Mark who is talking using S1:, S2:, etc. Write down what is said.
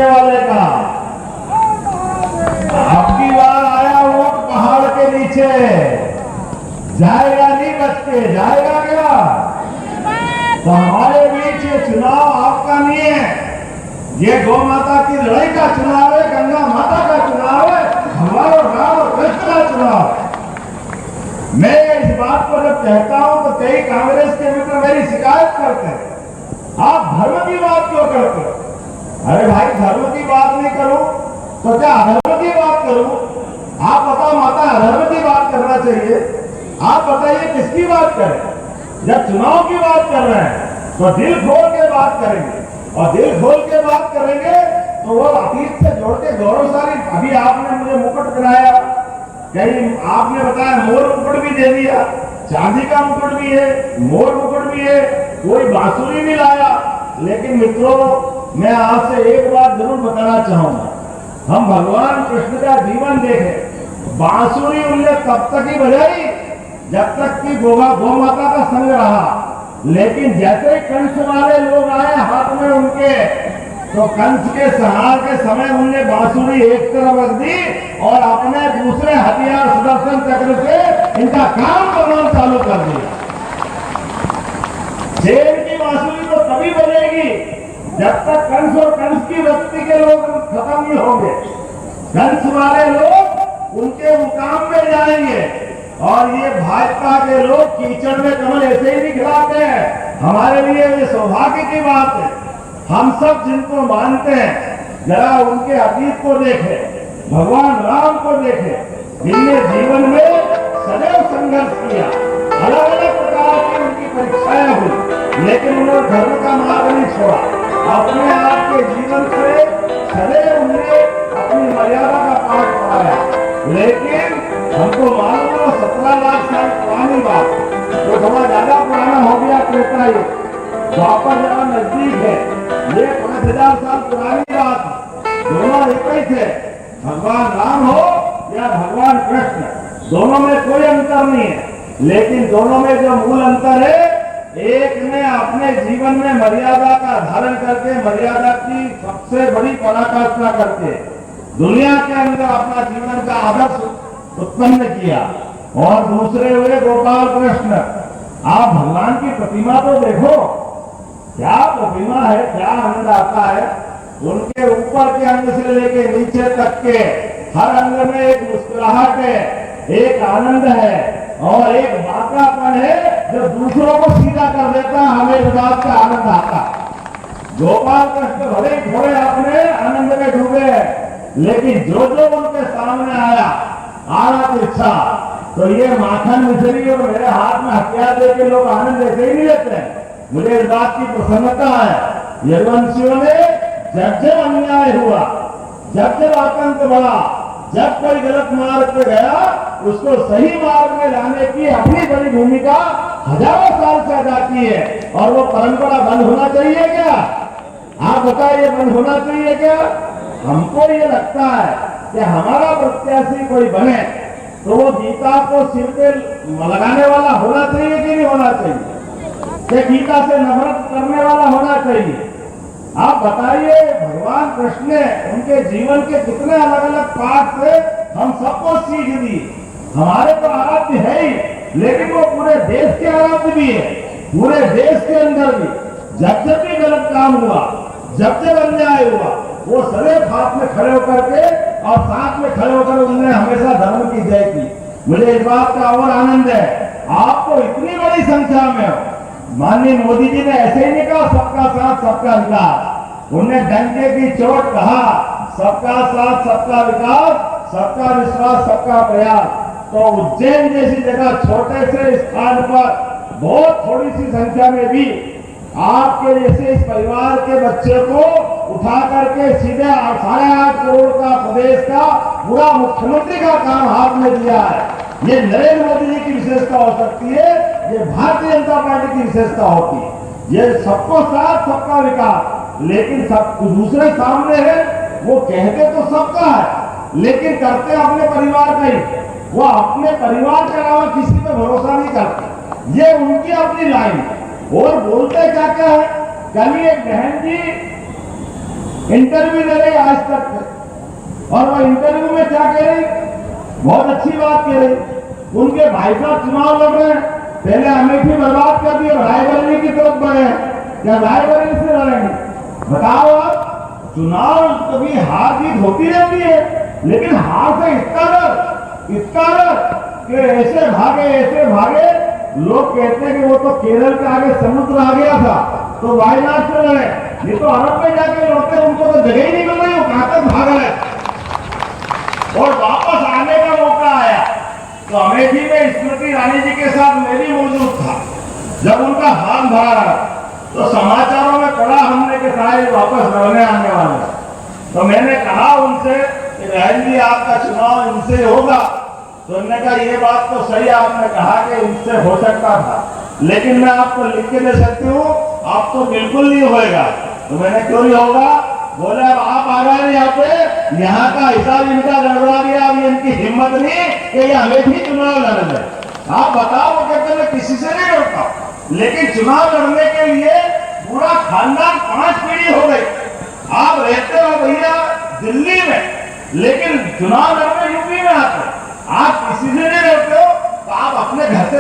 S1: बचने वाले का। अब की बार आया वोट पहाड़ के नीचे, जाएगा नहीं बच के, जाएगा क्या? तो हमारे बीच ये चुनाव आपका नहीं है, ये गौ माता की लड़ाई का चुनाव है, गंगा माता का चुनाव है, भगवान और राम और कृष्ण का चुनाव है। मैं इस बात को जब कहता हूं तो कई कांग्रेस के मित्र मेरी शिकायत करते हैं, आप धर्म की बात क्यों करते हो? अरे भाई, धर्म की बात नहीं करूं तो क्या अधर्म की बात करूं? आप बताओ माता, अधर्म की बात करना चाहिए? आप बताइए किसकी बात करें? जब चुनाव की बात कर रहे हैं तो दिल खोल के बात करेंगे, और दिल खोल के बात करेंगे तो वो अतीत से जोड़ के गौरवशाली। अभी आपने मुझे मुकुट पहनाया, कहीं आपने बताया मोर मुकुट भी दे दिया, चांदी का मुकुट भी है, मोर मुकुट भी है, कोई बांसुरी भी लाया। लेकिन मित्रों, मैं आपसे एक बात जरूर बताना चाहूंगा, हम भगवान कृष्ण का जीवन देखें। बांसुरी उनने तब तक ही बजाई जब तक कि गौ माता का संग रहा, लेकिन जैसे ही कंस वाले लोग आए हाथ में उनके, तो कंस के संहार के समय उनने बांसुरी एक तरफ रख दी और अपने दूसरे हथियार सुदर्शन चक्र से इनका काम करना चालू कर दिया। शेर की बांसुरी तो तभी बजेगी जब तक कंस और कंस की वृत्ति के लोग खत्म नहीं होंगे। कंस वाले लोग उनके मुकाम में जाएंगे, और ये भाजपा के लोग कीचड़ में कमल ऐसे ही नहीं खिलाते हैं। हमारे लिए ये सौभाग्य की बात है, हम सब जिनको मानते हैं जरा उनके अतीत को देखें, भगवान राम को देखें, जिनने जीवन में सदैव संघर्ष किया, अलग अलग प्रकार की उनकी परीक्षाएं हुई, लेकिन उन्होंने धर्म का मार्ग नहीं छोड़ा। अपने आप के जीवन से सदैव उन्हें अपनी मर्यादा का पाठ पढ़ाया। लेकिन हमको मालूम है 17 लाख साल पुरानी बात, तो थोड़ा ज्यादा पुराना हो गया त्रेता युग, द्वापर जरा नजदीक है, ये 5000 साल पुरानी बात। दोनों एक ही थे, भगवान राम हो या भगवान कृष्ण, दोनों में कोई अंतर नहीं है। लेकिन दोनों में जो मूल अंतर है, एक ने अपने जीवन में मर्यादा का धारण करके, मर्यादा की सबसे बड़ी पराकाष्ठा करके दुनिया के अंदर अपना जीवन का आदर्श उत्पन्न किया, और दूसरे हुए गोपाल कृष्ण। आप भगवान की प्रतिमा तो देखो, क्या प्रतिमा है, क्या आनंद आता है। उनके ऊपर के अंग से लेके नीचे तक के हर अंग में एक मुस्कुराहट है, एक आनंद है, और एक बाकापन है जो दूसरों को सीधा कर देता है। हमें इस बात का आनंद आता। गोपाल कृष्ण भले थोड़े अपने आनंद में डूबे, लेकिन जो जो उनके सामने आया आना इच्छा, तो ये माखन मिश्री और मेरे हाथ में हथियार देके लोग आनंद ऐसे ही नहीं लेते हैं। मुझे इस बात की प्रसन्नता है, यदुवंशियों ने जब जब अन्याय हुआ, जब जब आतंक बढ़ा, जब कोई गलत मार्ग पे गया, उसको सही मार्ग में लाने की अपनी बड़ी भूमिका हजारों साल से अदा की है। और वो परंपरा बंद होना चाहिए क्या? आप बताइए, बंद होना चाहिए क्या? हमको ये लगता है कि हमारा प्रत्याशी कोई बने तो वो गीता को सिर पे लगाने वाला होना चाहिए कि नहीं होना चाहिए, कि गीता से नफरत करने वाला होना चाहिए? आप बताइए, भगवान कृष्ण ने उनके जीवन के कितने अलग अलग पाठ से हम सबको सीख दी। हमारे तो आराध्य है ही, लेकिन वो पूरे देश के आराध्य भी है। पूरे देश के अंदर भी जब जब भी गलत काम हुआ, जब जब अन्याय हुआ, वो सदैव हाथ में खड़े होकर के और साथ में खड़े होकर उन्होंने हमेशा धर्म की जय की। मुझे इस बात का और आनंद है, आपको इतनी बड़ी संख्या में हो। माननीय मोदी जी ने ऐसे ही नहीं कहा सबका साथ सबका विकास, उन्होंने डंके की चोट कहा सबका साथ सबका विकास, सबका विश्वास सबका प्रयास। तो उज्जैन जैसी जगह, छोटे से स्थान पर बहुत थोड़ी सी संख्या में भी आपके जैसे इस परिवार के बच्चे को उठा करके सीधे 8.5 करोड़ का प्रदेश का पूरा मुख्यमंत्री का काम हाथ में दिया है। ये नरेंद्र मोदी जी की विशेषता हो सकती है, ये भारतीय जनता पार्टी की विशेषता होती है। ये सबको साथ सबका विकास, लेकिन सब दूसरे सामने है, वो कहते तो सबका है लेकिन करते अपने परिवार का ही। वो अपने परिवार के अलावा किसी पे भरोसा नहीं करते, ये उनकी अपनी लाइन। और बोलते क्या क्या है, कल एक बहन जी इंटरव्यू ले रही आज तक। और वो इंटरव्यू में क्या कह रही, बहुत अच्छी बात कह रही, उनके भाई साहब चुनाव लड़ रहे हैं, पहले अमेठी बर्बाद कर दिए, रायबरेली की तरफ बढ़े, क्या रायबरेली से लड़ेंगे? बताओ आप, चुनाव कभी हार जीत होती रहती है, लेकिन हार से इतना डर कि ऐसे भागे। लोग कहते हैं कि वो तो केरल के आगे समुद्र आ गया था तो वायनाड से लड़े, ये तो अरब में जाके लड़ते, उनको तो जगह ही नहीं मिल रही, वो कहां तक भाग रहे। और वापस आने का मौका आया तो अमेठी में स्मृति ईरानी जी के साथ मैं भी मौजूद था। जब उनका हाथ भरा रहा तो समाचारों में पढ़ा हमने कि सारे वापस लड़ने आने वाले। तो मैंने कहा उनसे कि बहन जी आपका चुनाव इनसे होगा, तो उन्होंने कहा ये बात तो सही आपने कहा कि इनसे हो सकता था, लेकिन मैं आपको लिख के दे सकती हूँ आप तो बिल्कुल नहीं होएगा। तो मैंने क्यों नहीं होगा? बोले अब आप आ गए यहाँ पे, यहाँ का हिसाब इनका गड़बड़ा दिया, अब इनकी हिम्मत नहीं कि ये अमेठी चुनाव लड़ ले। आप बताओ, वो कहते मैं किसी से नहीं लड़ता, लेकिन चुनाव लड़ने के लिए पूरा खानदान 5 पीढ़ी हो गई। आप रहते हो भैया दिल्ली में, लेकिन चुनाव लड़ने यूपी में आते, आप किसी से नहीं लड़ते हो, तो आप अपने घर से